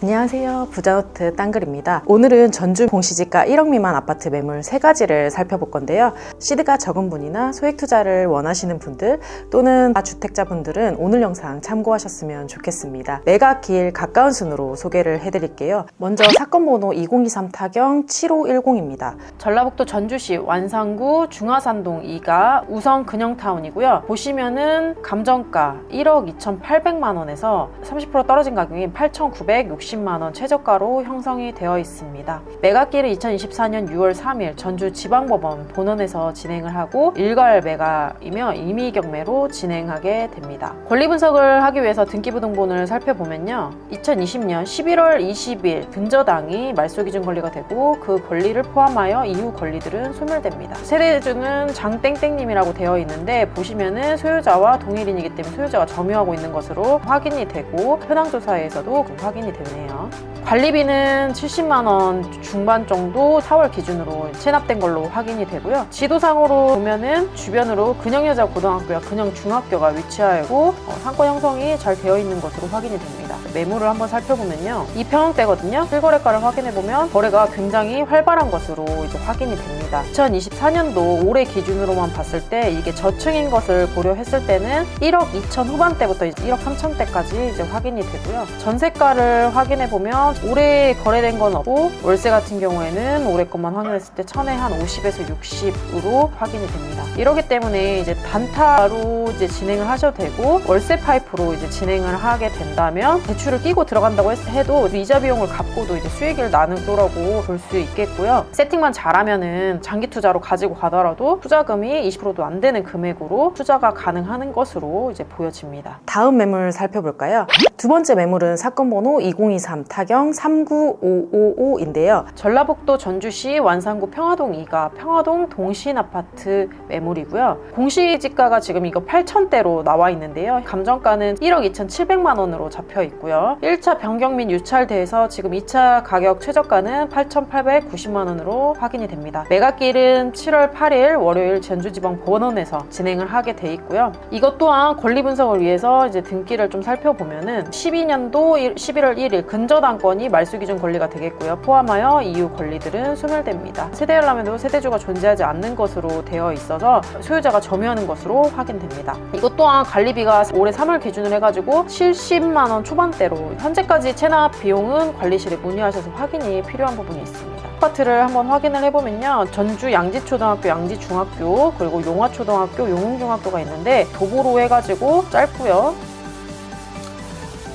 안녕하세요. 부자노트 땅글입니다. 오늘은 전주 공시지가 1억 미만 아파트 매물 3가지를 살펴볼 건데요. 시드가 적은 분이나 소액 투자를 원하시는 분들 또는 다주택자분들은 오늘 영상 참고하셨으면 좋겠습니다. 매각길 가까운 순으로 소개를 해드릴게요. 먼저 사건 번호 2023 타경 7510입니다. 전라북도 전주시 완산구 중화산동 2가 우성 근영타운이고요. 보시면은 감정가 1억 2,800만 원에서 30% 떨어진 가격인 8,960만 원 최저가로 형성이 되어 있습니다. 매각기를 2024년 6월 3일 전주지방법원 본원에서 진행을 하고 일괄 매각이며 임의경매로 진행하게 됩니다. 권리 분석을 하기 위해서 등기부등본을 살펴보면요. 2020년 11월 20일 근저당이 말소기준 권리가 되고 그 권리를 포함하여 이후 권리들은 소멸됩니다. 세대주는 장땡땡님이라고 되어 있는데 보시면은 소유자와 동일인이기 때문에 소유자가 점유하고 있는 것으로 확인이 되고 현황조사에서도 확인이 되네요. 관리비는 70만 원 중반 정도 4월 기준으로 체납된 걸로 확인이 되고요. 지도상으로 보면은 주변으로 근영여자고등학교와 근영중학교가 위치하고 상권 형성이 잘 되어 있는 것으로 확인이 됩니다. 매물을 한번 살펴보면요. 이 평형대거든요. 실거래가를 확인해보면 거래가 굉장히 활발한 것으로 이제 확인이 됩니다. 2024년도 올해 기준으로만 봤을 때 이게 저층인 것을 고려했을 때는 1억 2천 후반대부터 1억 3천대까지 이제 확인이 되고요. 전세가를 확인해보면 올해 거래된 건 없고 월세 같은 경우에는 올해 것만 확인했을 때 천에 한 50에서 60으로 확인이 됩니다. 이러기 때문에 이제 단타로 이제 진행을 하셔도 되고 월세 파이프로 이제 진행을 하게 된다면 대출을 끼고 들어간다고 해도 이자 비용을 갚고도 이제 수익을 나는 거라고 볼 수 있겠고요. 세팅만 잘하면은 장기 투자로 가지고 가더라도 투자금이 20%도 안 되는 금액으로 투자가 가능한 것으로 이제 보여집니다. 다음 매물 살펴볼까요? 두 번째 매물은 사건 번호 2023 타경 39555인데요. 전라북도 전주시 완산구 평화동 2가 평화동 동신아파트 매물이고요. 공시지가가 지금 이거 8천대로 나와 있는데요. 감정가는 1억 2,700만 원으로 잡혀 있고요. 1차 변경 및 유찰돼서 지금 2차 가격 최저가는 8,890만 원으로 확인이 됩니다. 매각일은 7월 8일 월요일 전주지방 법원에서 진행을 하게 돼 있고요. 이것 또한 권리 분석을 위해서 이제 등기를 좀 살펴보면은 12년도 11월 1일 근저당권이 말소기준 권리가 되겠고요. 포함하여 이후 권리들은 소멸됩니다. 세대열람에도 세대주가 존재하지 않는 것으로 되어 있어서 소유자가 점유하는 것으로 확인됩니다. 이것 또한 관리비가 올해 3월 기준으로 해가지고 70만 원 초반대로 현재까지 체납 비용은 관리실에 문의하셔서 확인이 필요한 부분이 있습니다. 아파트를 한번 확인을 해보면요. 전주 양지초등학교, 양지중학교, 그리고 용화초등학교, 용흥중학교가 있는데 도보로 해가지고 짧고요.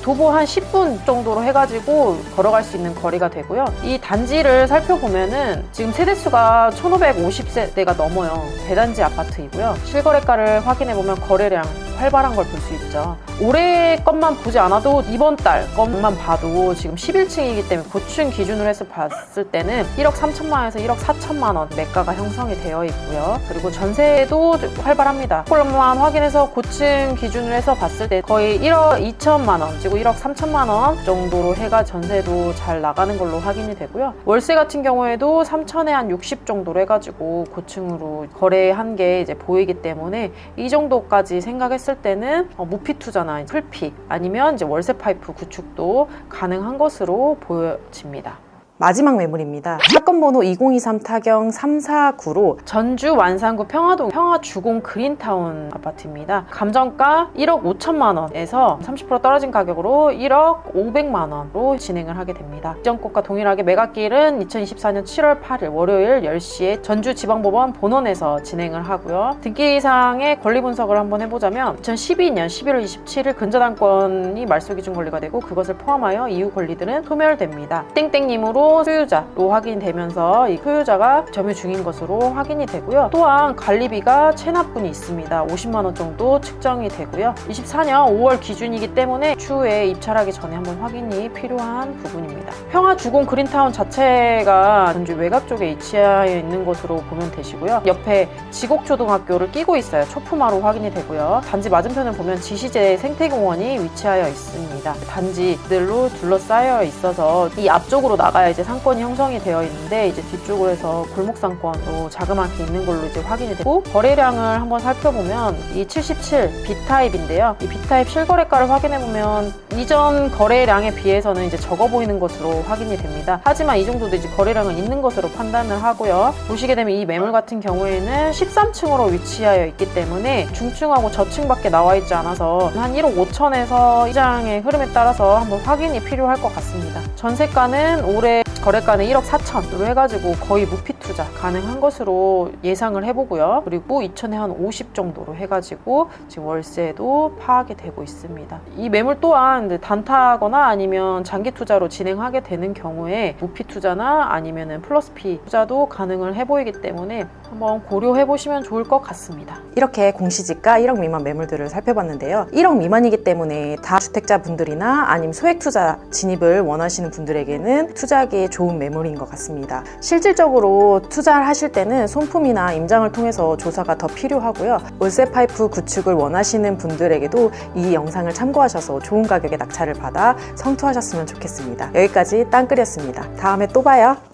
도보 한 10분 정도로 해가지고 걸어갈 수 있는 거리가 되고요. 이 단지를 살펴보면은 지금 세대수가 1,550세대가 넘어요. 대단지 아파트이고요. 실거래가를 확인해보면 거래량 활발한 걸 볼 수 있죠. 올해 것만 보지 않아도 이번 달 것만 봐도 지금 11층이기 때문에 고층 기준으로 해서 봤을 때는 1억 3천만 원에서 1억 4천만 원 매가가 형성이 되어 있고요. 그리고 전세도 활발합니다. 그걸만 확인해서 고층 기준으로 해서 봤을 때 거의 1억 2천만 원, 그리고 1억 3천만 원 정도로 해가 전세도 잘 나가는 걸로 확인이 되고요. 월세 같은 경우에도 3천에 한 60 정도로 해가지고 고층으로 거래한 게 이제 보이기 때문에 이 정도까지 생각했을 때는 무피 투자나 풀피 아니면 이제 월세 파이프 구축도 가능한 것으로 보여집니다. 마지막 매물입니다. 사건 번호 2023 타경 349로 전주 완산구 평화동 평화주공 그린타운 아파트입니다. 감정가 1억 5천만 원에서 30% 떨어진 가격으로 1억 500만 원으로 진행을 하게 됩니다. 이전 것과 동일하게 매각기일은 2024년 7월 8일 월요일 10시에 전주지방법원 본원에서 진행을 하고요. 등기상의 권리 분석을 한번 해보자면 2012년 11월 27일 근저당권이 말소기준 권리가 되고 그것을 포함하여 이후 권리들은 소멸됩니다. 땡땡님으로 소유자로 확인되면서 이 소유자가 점유 중인 것으로 확인이 되고요. 또한 관리비가 체납분이 있습니다. 50만 원 정도 측정이 되고요. 24년 5월 기준이기 때문에 추후에 입찰하기 전에 한번 확인이 필요한 부분입니다. 평화주공 그린타운 자체가 전주 외곽 쪽에 위치해 있는 것으로 보면 되시고요. 옆에 지곡초등학교를 끼고 있어요. 초품화로 확인이 되고요. 단지 맞은편을 보면 지시제 생태공원이 위치하여 있습니다. 단지들로 둘러싸여 있어서 이 앞쪽으로 나가야 이제 이제 상권이 형성이 되어 있는데 이제 뒤쪽으로 해서 골목 상권도 자그맣게 있는 걸로 이제 확인이 되고 거래량을 한번 살펴보면 이 77 B타입인데요. 이 B타입 실거래가를 확인해 보면 이전 거래량에 비해서는 이제 적어 보이는 것으로 확인이 됩니다. 하지만 이 정도도 이제 거래량은 있는 것으로 판단을 하고요. 보시게 되면 이 매물 같은 경우에는 13층으로 위치하여 있기 때문에 중층하고 저층밖에 나와 있지 않아서 한 1억 5천에서 시장의 흐름에 따라서 한번 확인이 필요할 것 같습니다. 전세가는 올해 거래가는 1억 4천으로 해가지고 거의 무피 투자 가능한 것으로 예상을 해보고요. 그리고 2천에 한 50 정도로 해가지고 지금 월세도 파악이 되고 있습니다. 이 매물 또한 단타거나 아니면 장기 투자로 진행하게 되는 경우에 무피 투자나 아니면은 플러스 피 투자도 가능을 해보이기 때문에 한번 고려해보시면 좋을 것 같습니다. 이렇게 공시지가 1억 미만 매물들을 살펴봤는데요. 1억 미만이기 때문에 다주택자분들이나 아니면 소액투자 진입을 원하시는 분들에게는 투자하기에 좋은 매물인 것 같습니다. 실질적으로 투자를 하실 때는 손품이나 임장을 통해서 조사가 더 필요하고요. 월세 파이프 구축을 원하시는 분들에게도 이 영상을 참고하셔서 좋은 가격에 낙찰을 받아 성투하셨으면 좋겠습니다. 여기까지 땅끌이었습니다. 다음에 또 봐요.